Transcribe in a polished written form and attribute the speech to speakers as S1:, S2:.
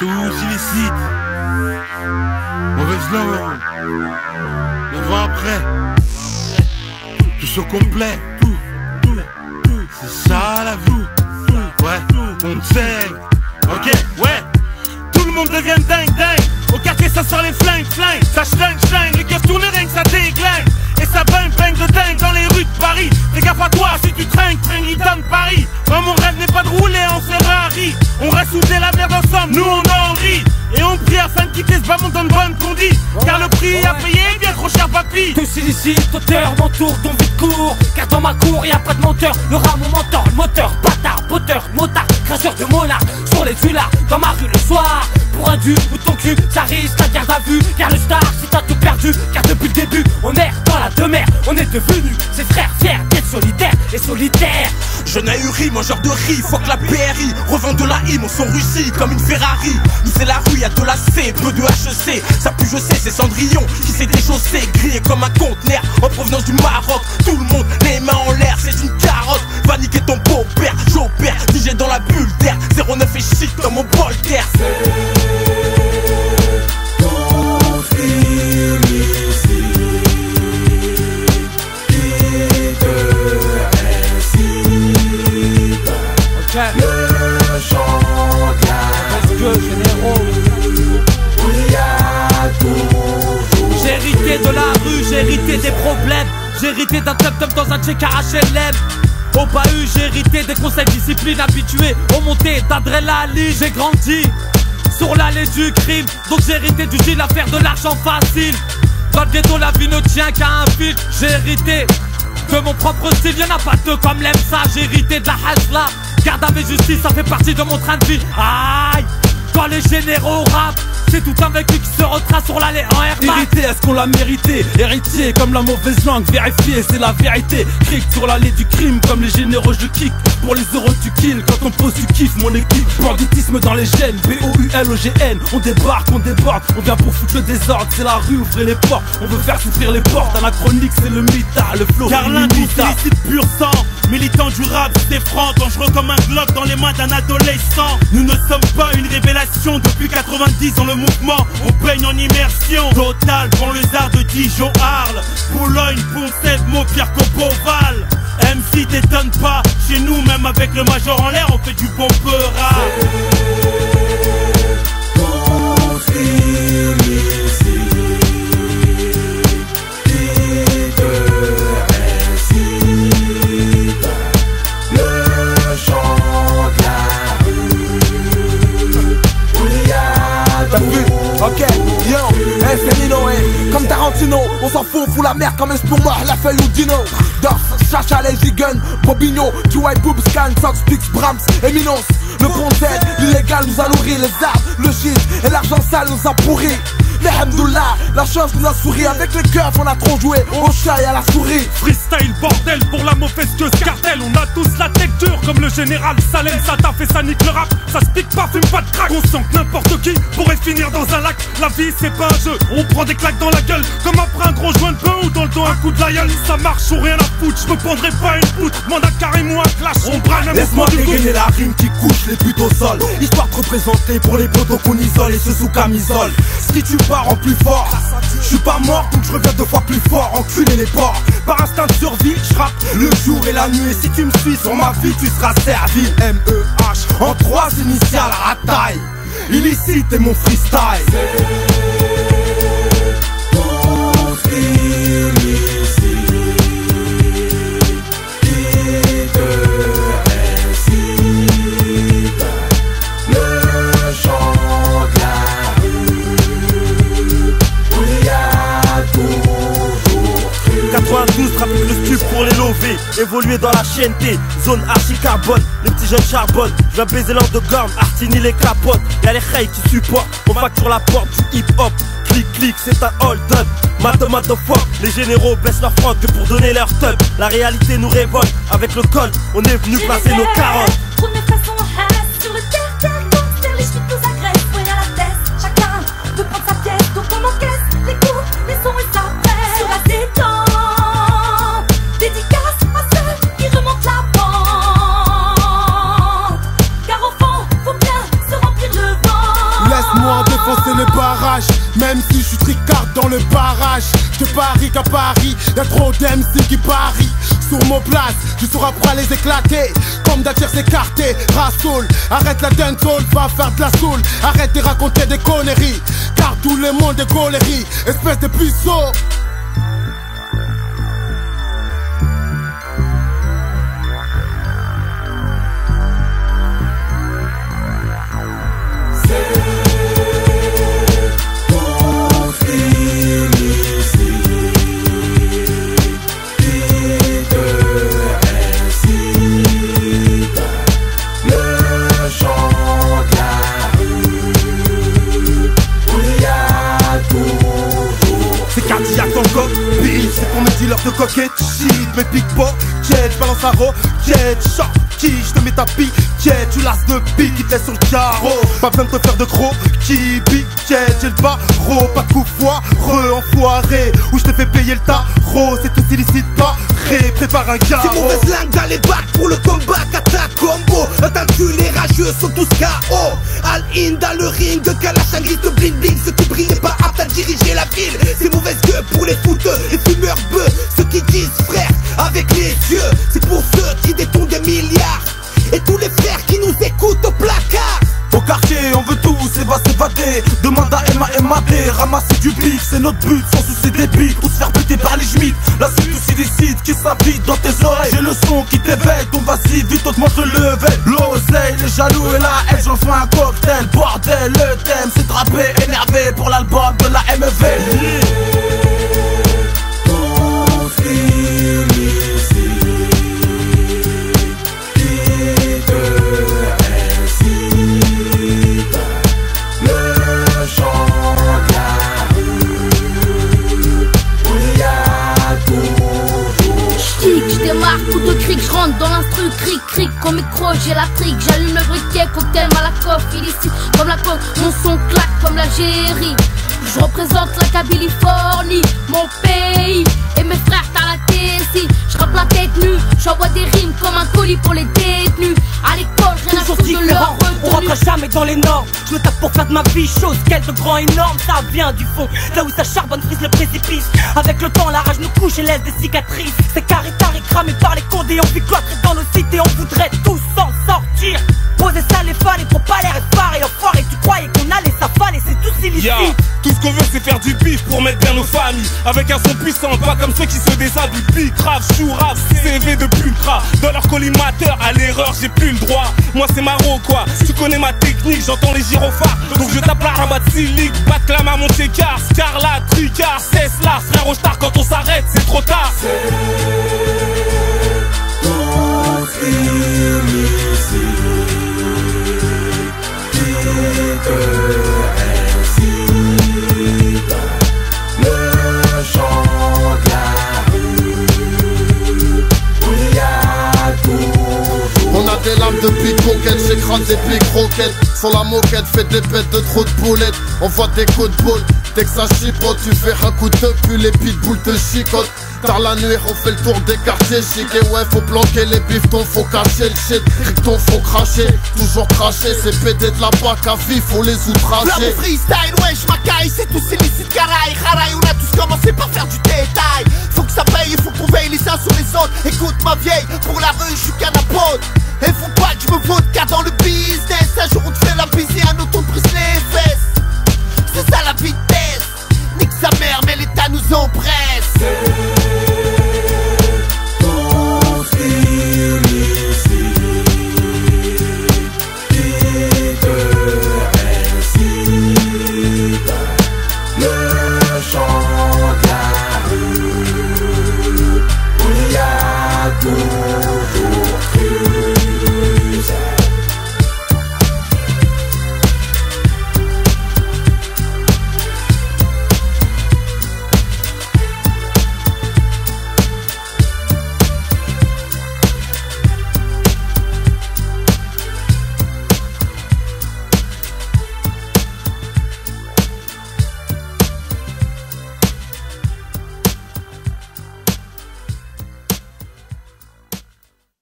S1: tous illicites. Mauvaise langue. 9 ans après, tous au complet. C'est ça la vie. Ouais, on saigne. Ok, ouais. Tout le monde devient dingue, dingue. Au quartier ça sort les flingues, flingues. Ça schlingue, schlingue. Les keufs tournent le ring, ça déglingue. Et ça bang, bang de dingue dans les rues de Paris. Fais gaffe à toi si tu trinques, il donne Paris. Moi mon rêve n'est pas de rouler en Ferrari. On reste soudés la merde ensemble, nous on en rit. Et on prie afin de quitter ce bas monde dans de bonnes conditions. Car le prix à payer est bien trop cher papy.
S2: Tous illicites, auteur, m'entoure, ton vite court. Car dans ma cour y'a pas de menteur. Le rat mon mentor, le moteur, bâtard, poteur, motard, cracheur de molar. Sur les tuilards, dans ma rue le soir. Pour un dû ou ton cul, ça risque la garde à vue. Car le star, si t'as tout perdu. Car depuis le début, on erre dans la demeure. On est devenus ses frères fiers d'être solidaires et solitaires.
S3: Jeune ahuri, mangeur de riz, fuck la BRI. Revend de la hymne, on s'en Russie comme une Ferrari. Nous c'est la rue, y'a de la C, peu de HEC. Ça pue je sais, c'est Cendrillon qui s'est déchaussé. Grillé comme un conteneur en provenance du Maroc. Tout le monde, les mains en l'air, c'est une carotte. Va niquer ton beau-père, j'opère, DJ dans la bulle d'air. 09 et shit comme mon bol d'air.
S4: Le chant de la
S2: généraux.
S4: Où il y a toujours.
S2: J'ai hérité de la rue, j'ai hérité des problèmes. J'ai hérité d'un top-top dans un check HLM. Au bahut, j'ai hérité des conseils discipline habitués aux montées d'adrénaline. J'ai grandi sur l'allée du crime, donc j'ai hérité du style à faire de l'argent facile. Dans le ghetto, la vie ne tient qu'à un fil. J'ai hérité de mon propre style, y'en a pas deux comme l'aime ça. J'ai hérité de la hasla. Garde à mes justices, ça fait partie de mon train de vie. Aïe, quand les généraux rappent, c'est tout un vécu qui se retrace sur l'allée en Air Max.
S5: Hérité, est-ce qu'on l'a mérité? Héritier, comme la mauvaise langue, vérifié, c'est la vérité. Cric sur l'allée du crime, comme les généraux je kick. Pour les euros tu kill, quand on pose tu kiffes mon équipe. Banditisme dans les gènes, B-O-U-L-O-G-N. On débarque, on déborde, on vient pour foutre le désordre. C'est la rue, ouvrez les portes, on veut faire souffrir les portes. Anachronique, c'est le mitard, le flow.
S1: Car l'un illicite pur sang, militant du rap, c'est franc, dangereux comme un Glock dans les mains d'un adolescent. Nous ne sommes pas une révélation depuis 90 dans le mouvement, on baigne en immersion totale, banlieusard de Dijon, Arles, Boulogne, Poncet, Maupierre, Beauval. MC t'étonne pas, chez nous même avec le major en l'air on fait du bon peu rap.
S4: Ok, yo, c'est Nino, comme Tarantino, on s'en fout, on fout la merde comme un pour la feuille ou Dino. Dors, Chacha, les Gun, Bobigno, T.Y. Boobs, Can, Sox, Pix, Brahms, Éminence. Le bon Z, l'illégal nous a nourri, les arbres, le shit et l'argent sale nous a pourri. Mais Hamdoullah, la chance nous a souri. Avec les keufs on a trop joué au chat et à la souris.
S6: Freestyle bordel pour la mauvaise queue cartel. On a tous la tête dure comme le général Salem. Ça taffe et ça nique le rap, ça se pique pas, fume pas de crack. On sent que n'importe qui pourrait finir dans un lac. La vie c'est pas un jeu, on prend des claques dans la gueule. Comme après un gros joint de peu ou dans le dos un coup de la gueule. Ça marche ou rien à foutre, je me prendrai pas une poutre. Manda Karim ou un clash, on braille un
S3: laisse-moi dégainer la rime qui couche les buts au sol. Histoire de représenter pour les potos qu'on isole et ceux sous camisole. Si tu pars en plus fort, je suis pas mort donc je reviens 2 fois plus fort. Enculer les porcs, par instinct de survie, je rappe le jour et la nuit. Et si tu me suis sur ma vie, tu seras servi. M-E-H en 3 initiales à taille. Illicite et mon freestyle.
S1: Trafic le stup pour les lover, évoluer dans la chaîne T, zone archi-carbone, les petits jeunes charbonnent, je viens baiser leur de gomme, Artini les capotes, y'a les rails qui supportent, on facture la porte du hip-hop, clic clic c'est un hold-up, motherfuck, les généraux baissent leur froc que pour donner leur tub, la réalité nous révolte, avec le col, on est venu placer nos carottes.
S7: Trop de façon sur le terre, gangster, les chiffres nous agressent, faut y à la tête, chacun veut prendre sa pièce, donc on encaisse les coups, les sons et sa presse, sur la détente.
S3: Même si je suis tricard dans le barrage, je parie qu'à Paris, y'a trop d'MC qui parient sur mon place, je serai prêt à les éclater. Comme d'Alger s'écarter, Rassoul, arrête la dancehall, va faire de la soul. Arrête de raconter des conneries, car tout le monde est colérie, espèce de puceau.
S8: C'est pour mes dealers de coquette, shit, mes pickpockets, j'balance un roquette, shot, qui je te mets ta piquette, tu lasses de pique, qui te laisse sur le carreau, pas besoin de te faire de gros, qui piquette, j'ai le barreau, pas de coup foireux, enfoiré, où je te fais payer le tarot, c'est tout illicite, paré, prépare un carreau.
S4: C'est mauvaise langue dans les bacs pour le combat, kata combo, t'as le cul, les rageux sont tous KO, all-in dans le ring, de Kalash, un glisse de bling bling, ceux qui brillent pas aptes à diriger la ville, c'est mauvaise gueule pour les fouteux, les fumeurs bœufs, ceux qui disent frère avec les yeux, c'est pour ceux qui détournent des milliards, et tous les frères qui nous écoutent au placard.
S3: Au quartier on veut tous s'évader, demande à MAD, ramasser du bif, c'est notre but, sans souci des bites, ou se faire buter par les schmitts. Là c'est tous illicite qui s'invite dans tes oreilles, j'ai le son qui t'éveille, donc vas-y vite augmente le level. L'oseille, les jaloux et la haine, j'en fais un cocktail, bordel, le thème c'est draper, énervé pour l'album de la MEV.
S9: Coup de cric, je rentre dans l'instru, cric, cric, comme micro, j'ai la trique, j'allume le briquet, cocktail, malakoff, illicite, comme la coque, mon son claque comme l'Algérie, je représente la Californie, mon pays, et mes frères t'as la Tessie, je rappe la tête nue, j'envoie des rimes comme un colis pour les détenus, à l'école, rien à foutre de leur retenue.
S2: On rentre jamais dans les normes, je me tape pour faire de ma vie chose, quel de grand énorme, ça vient du fond, là où ça charbonne frise le précipice, avec le temps la rage nous couche et laisse des cicatrices, c'est carré cramé par les condés, on vit cloîtré dans nos cités, on voudrait tous s'en sortir. Poser ça les fallait pour pas l'air effaré, enfoiré, tu croyais qu'on allait s'affaler, c'est tous illicite.
S6: Tout ce qu'on veut c'est faire du bif pour mettre bien nos familles, avec un son puissant, pas comme ceux qui se déshabillent. Big rap, chou rap, CV de pulcra, dans leur collimateur, à l'erreur j'ai plus le droit. Moi c'est Maro quoi, si tu connais ma technique, j'entends les gyrophares, donc je tape la rabat de silic, pas de clame à mon Monte-Car, Scarlat, Tricard, Cessla, frère au star, quand on s'arrête c'est trop tard.
S10: On a des lames de pickpocket, j'écrase des pics roquettes. Sur la moquette, fais des bêtes de trop de boulettes. On voit des coups de boule, dès que ça chipote, tu fais un coup de puis les pitbulls te chicotent. Tard la nuit, on fait le tour des quartiers chic. Et ouais, faut planquer les bifetons, faut cacher le shit. Criqueton, faut cracher, toujours cracher. C'est pédé de la bac à vie, faut les outrager.
S4: Là mon freestyle, ouais, j'macaille, c'est tous illicite, caraï, haraï. On a tous commencé par faire du détail. Faut que ça paye, il faut qu'on veille les uns sur les autres. Écoute ma vieille, pour la rue, j'suis qu'un apôtre. Et faut pas que j'me vote car dans le business